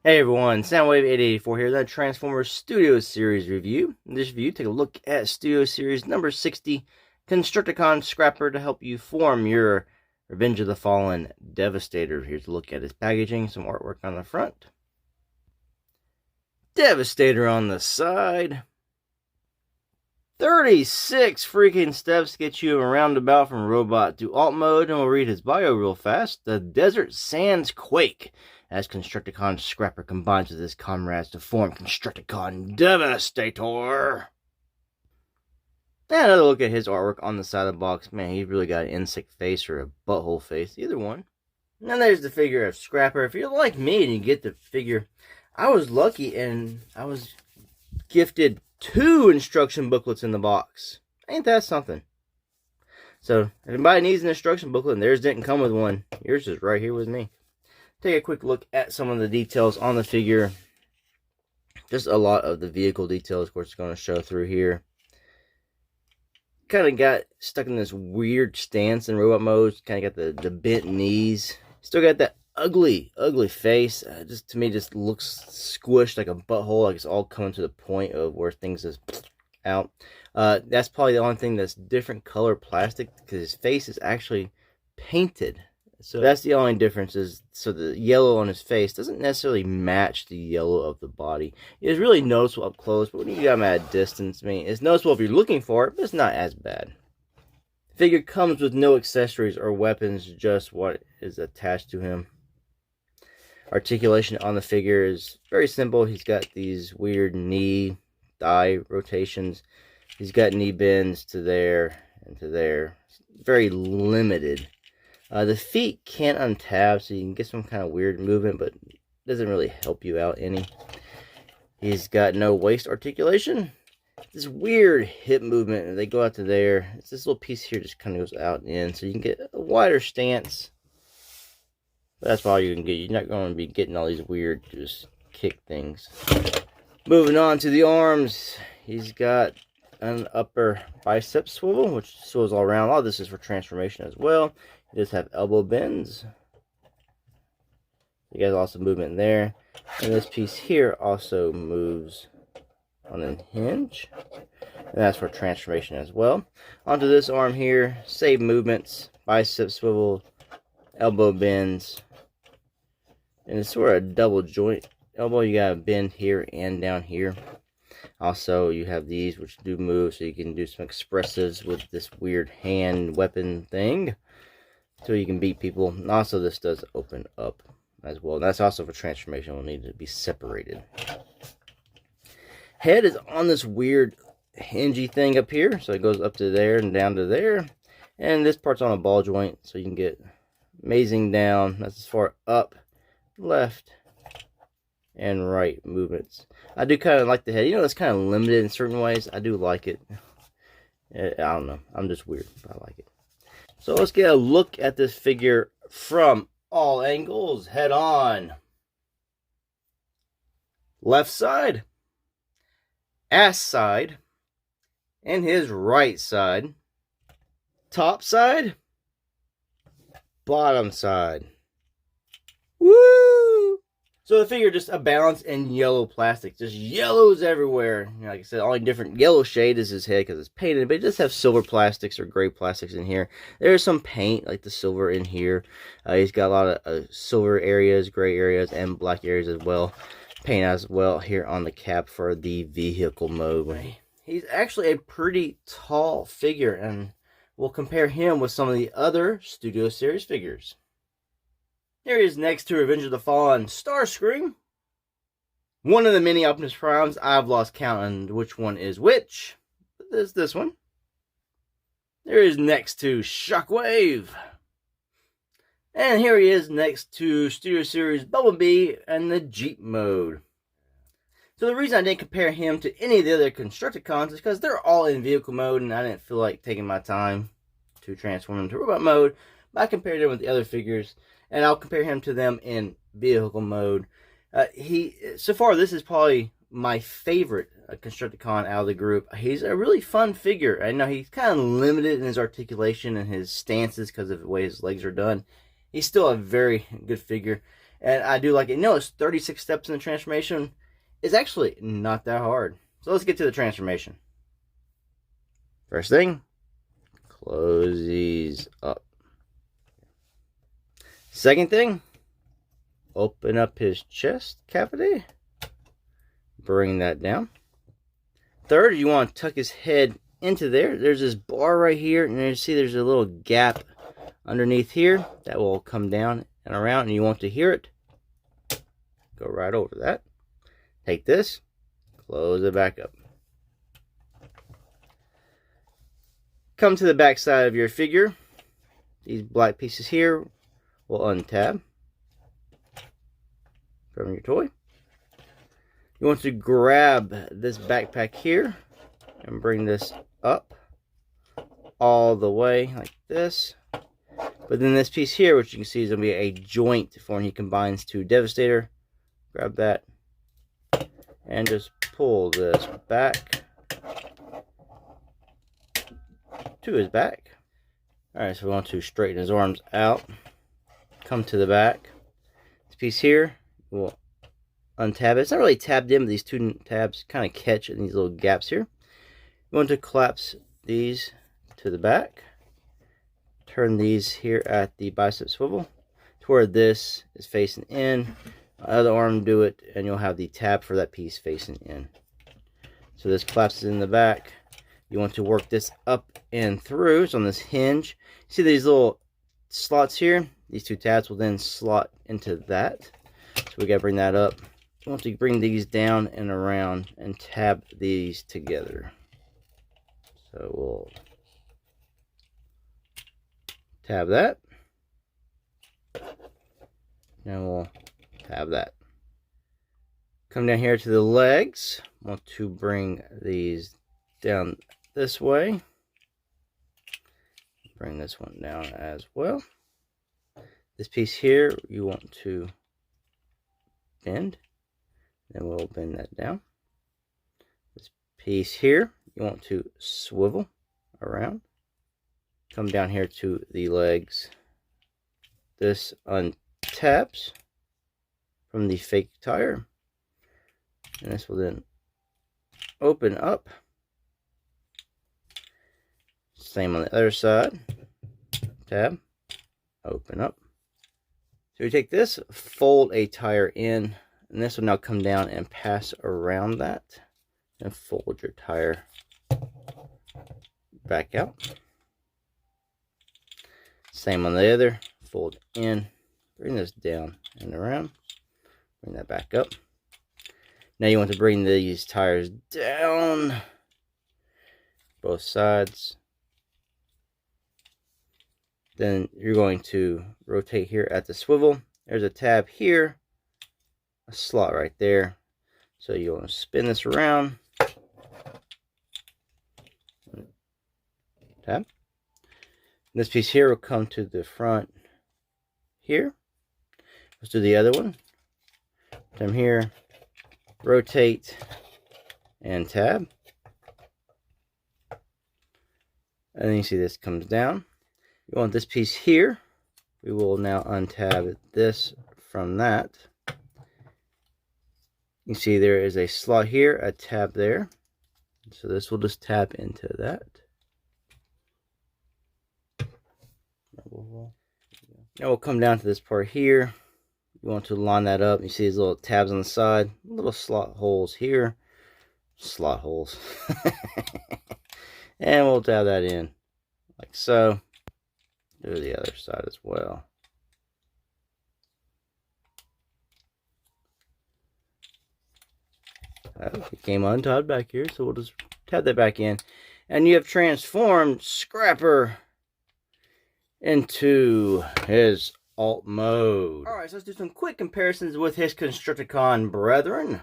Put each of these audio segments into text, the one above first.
Hey everyone, Soundwave884 here, the Transformers Studio Series review. In this review, take a look at Studio Series number 60, Constructicon Scrapper to help you form your Revenge of the Fallen Devastator. Here's a look at his packaging, some artwork on the front. Devastator on the side. 36 freaking steps to get you a roundabout from robot to alt mode, and we'll read his bio real fast. The Desert Sands Quake, as Constructicon Scrapper combines with his comrades to form Constructicon Devastator. And another look at his artwork on the side of the box. Man, he's really got an insect face or a butthole face, either one. And then there's the figure of Scrapper. If you're like me and you get the figure, I was lucky and I was gifted 2 instruction booklets in the box. Ain't that something? So, if anybody needs an instruction booklet and theirs didn't come with one, yours is right here with me. Take a quick look at some of the details on the figure. Just a lot of the vehicle details, of course, it's going to show through here. Kind of got stuck in this weird stance in robot mode. Kind of got the bent knees. Still got that ugly face. Just to me, just looks squished like a butthole, like it's all coming to the point of where things is out. That's probably the only thing that's different color plastic, because his face is actually painted. So that's the only difference, is so the yellow on his face doesn't necessarily match the yellow of the body. It's really noticeable up close, but when you got him at a distance, I mean, it's noticeable if you're looking for it, but it's not as bad. The figure comes with no accessories or weapons, just what is attached to him. Articulation on the figure is very simple. He's got these weird knee, thigh rotations. He's got knee bends to there and to there. Very limited. The feet can't untab, so you can get some kind of weird movement, but it doesn't really help you out any. He's got no waist articulation. This weird hip movement, and they go out to there. It's this little piece here just kind of goes out and in, so you can get a wider stance. But that's all you can get. You're not going to be getting all these weird just kick things. Moving on to the arms, he's got an upper bicep swivel, which swivels all around. A lot of this is for transformation as well. He does have elbow bends. You guys also movement there. And this piece here also moves on a hinge. And that's for transformation as well. Onto this arm here, same movements, bicep swivel, elbow bends. And it's sort of a double joint elbow. You got a bend here and down here. Also, you have these which do move, so you can do some expressives with this weird hand weapon thing, so you can beat people. And also, this does open up as well. And that's also for transformation. Will need to be separated. Head is on this weird hingy thing up here, so it goes up to there and down to there. And this part's on a ball joint, so you can get amazing down. That's as far up, left, and right movements. I do kind of like the head. You know, it's kind of limited in certain ways. I do like it. I don't know. I'm just weird, but I like it. So let's get a look at this figure from all angles. Head on. Left side. Ass side. And his right side. Top side. Bottom side. Woo! So the figure just abounds in yellow plastic. Just yellows everywhere. You know, like I said, only different yellow shade is his head because it's painted. But it does have silver plastics or gray plastics in here. There's some paint, like the silver in here. He's got a lot of silver areas, gray areas, and black areas as well. Paint as well here on the cap for the vehicle mode. He's actually a pretty tall figure. And we'll compare him with some of the other Studio Series figures. Here he is next to Revenge of the Fallen Starscream. One of the many Optimus Primes. I've lost count on which one is which. But there's this one. There he is next to Shockwave. And here he is next to Studio Series Bumblebee and the Jeep mode. So the reason I didn't compare him to any of the other Constructicons is because they're all in vehicle mode, and I didn't feel like taking my time to transform them to robot mode. But I compared them with the other figures. And I'll compare him to them in vehicle mode. So far, this is probably my favorite Constructicon out of the group. He's a really fun figure. I know he's kind of limited in his articulation and his stances because of the way his legs are done. He's still a very good figure. And I do like it. It's 36 steps in the transformation. It's actually not that hard. So let's get to the transformation. First thing, close these up. Second thing, open up his chest cavity. Bring that down. Third, you want to tuck his head into there. There's this bar right here, and you see there's a little gap underneath here that will come down and around, and you want to hear it. Go right over that. Take this, close it back up. Come to the back side of your figure. These black pieces here will untab from your toy. You want to grab this backpack here and bring this up all the way like this. But then this piece here, which you can see is going to be a joint for when he combines to Devastator. Grab that and just pull this back to his back. Alright, so we want to straighten his arms out. Come to the back. This piece here, we'll untab it. It's not really tabbed in, but these two tabs kind of catch in these little gaps here. You want to collapse these to the back. Turn these here at the bicep swivel to where this is facing in. Other arm, do it, and you'll have the tab for that piece facing in. So this collapses in the back. You want to work this up and through. It's on this hinge. See these little slots here? These two tabs will then slot into that. So we got to bring that up. You want to bring these down and around and tab these together. So we'll tab that. And we'll tab that. Come down here to the legs. Want to bring these down this way. Bring this one down as well. This piece here you want to bend. Then we'll bend that down. This piece here you want to swivel around. Come down here to the legs. This untabs from the fake tire. And this will then open up. Same on the other side. Tab. Open up. So we take this, fold a tire in, and this will now come down and pass around that. And fold your tire back out. Same on the other. Fold in. Bring this down and around. Bring that back up. Now you want to bring these tires down. Both sides. Then you're going to rotate here at the swivel. There's a tab here. A slot right there. So you want to spin this around. Tab. This piece here will come to the front here. Let's do the other one. Come here, rotate, and tab. And then you see this comes down. You want this piece here. We will now untab this from that. You see there is a slot here, a tab there. So this will just tap into that. Now we'll come down to this part here. You want to line that up. You see these little tabs on the side, little slot holes here. Slot holes. And we'll tab that in like so. Do the other side as well. It came untied back here, so we'll just tab that back in. And you have transformed Scrapper into his alt mode. Alright, so let's do some quick comparisons with his Constructicon brethren.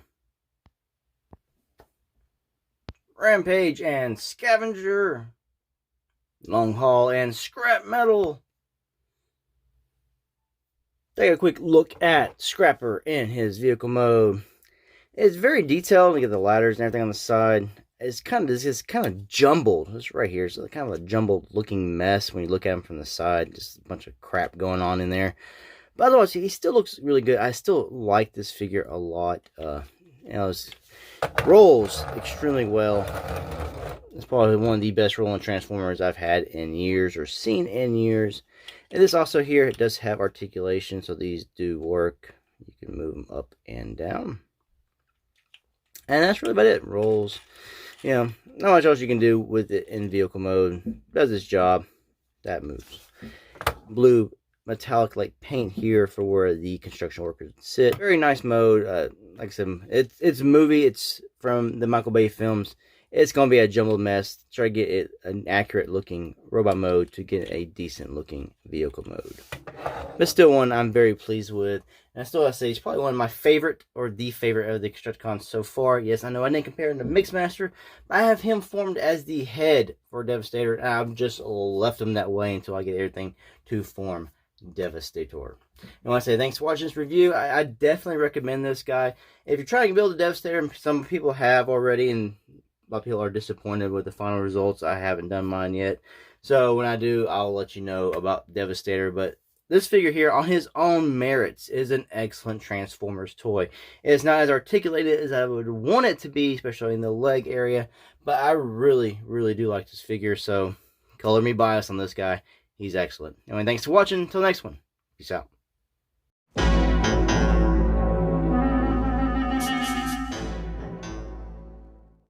Rampage and Scavenger. Long Haul and Scrap Metal. Take a quick look at Scrapper in his vehicle mode. It's very detailed. You get the ladders and everything on the side. It's kind of jumbled. It's right here. So kind of a jumbled looking mess when you look at him from the side. Just a bunch of crap going on in there. But otherwise, he still looks really good. I still like this figure a lot. You know, it rolls extremely well. It's probably one of the best rolling Transformers I've had in years, or seen in years. And this also here, it does have articulation, so these do work. You can move them up and down. And that's really about it. Rolls. You know, not much else you can do with it in vehicle mode. Does its job. That moves. Blue metallic like paint here for where the construction workers sit. Very nice mode. Like I said, it's a movie. It's from the Michael Bay films. It's going to be a jumbled mess. Try to get it an accurate looking robot mode to get a decent looking vehicle mode. But still one I'm very pleased with. And I still have to say, he's probably one of my favorite, or the favorite of the Constructicons so far. Yes, I know I didn't compare him to Mixmaster, but I have him formed as the head for Devastator, and I've just left him that way until I get everything to form Devastator. I want to say thanks for watching this review. I definitely recommend this guy. If you're trying to build a Devastator, some people have already, and a lot of people are disappointed with the final results. I haven't done mine yet. So when I do, I'll let you know about Devastator. But this figure here, on his own merits, is an excellent Transformers toy. It's not as articulated as I would want it to be, especially in the leg area. But I really, really do like this figure. So color me biased on this guy. He's excellent. Anyway, thanks for watching. Until next one. Peace out.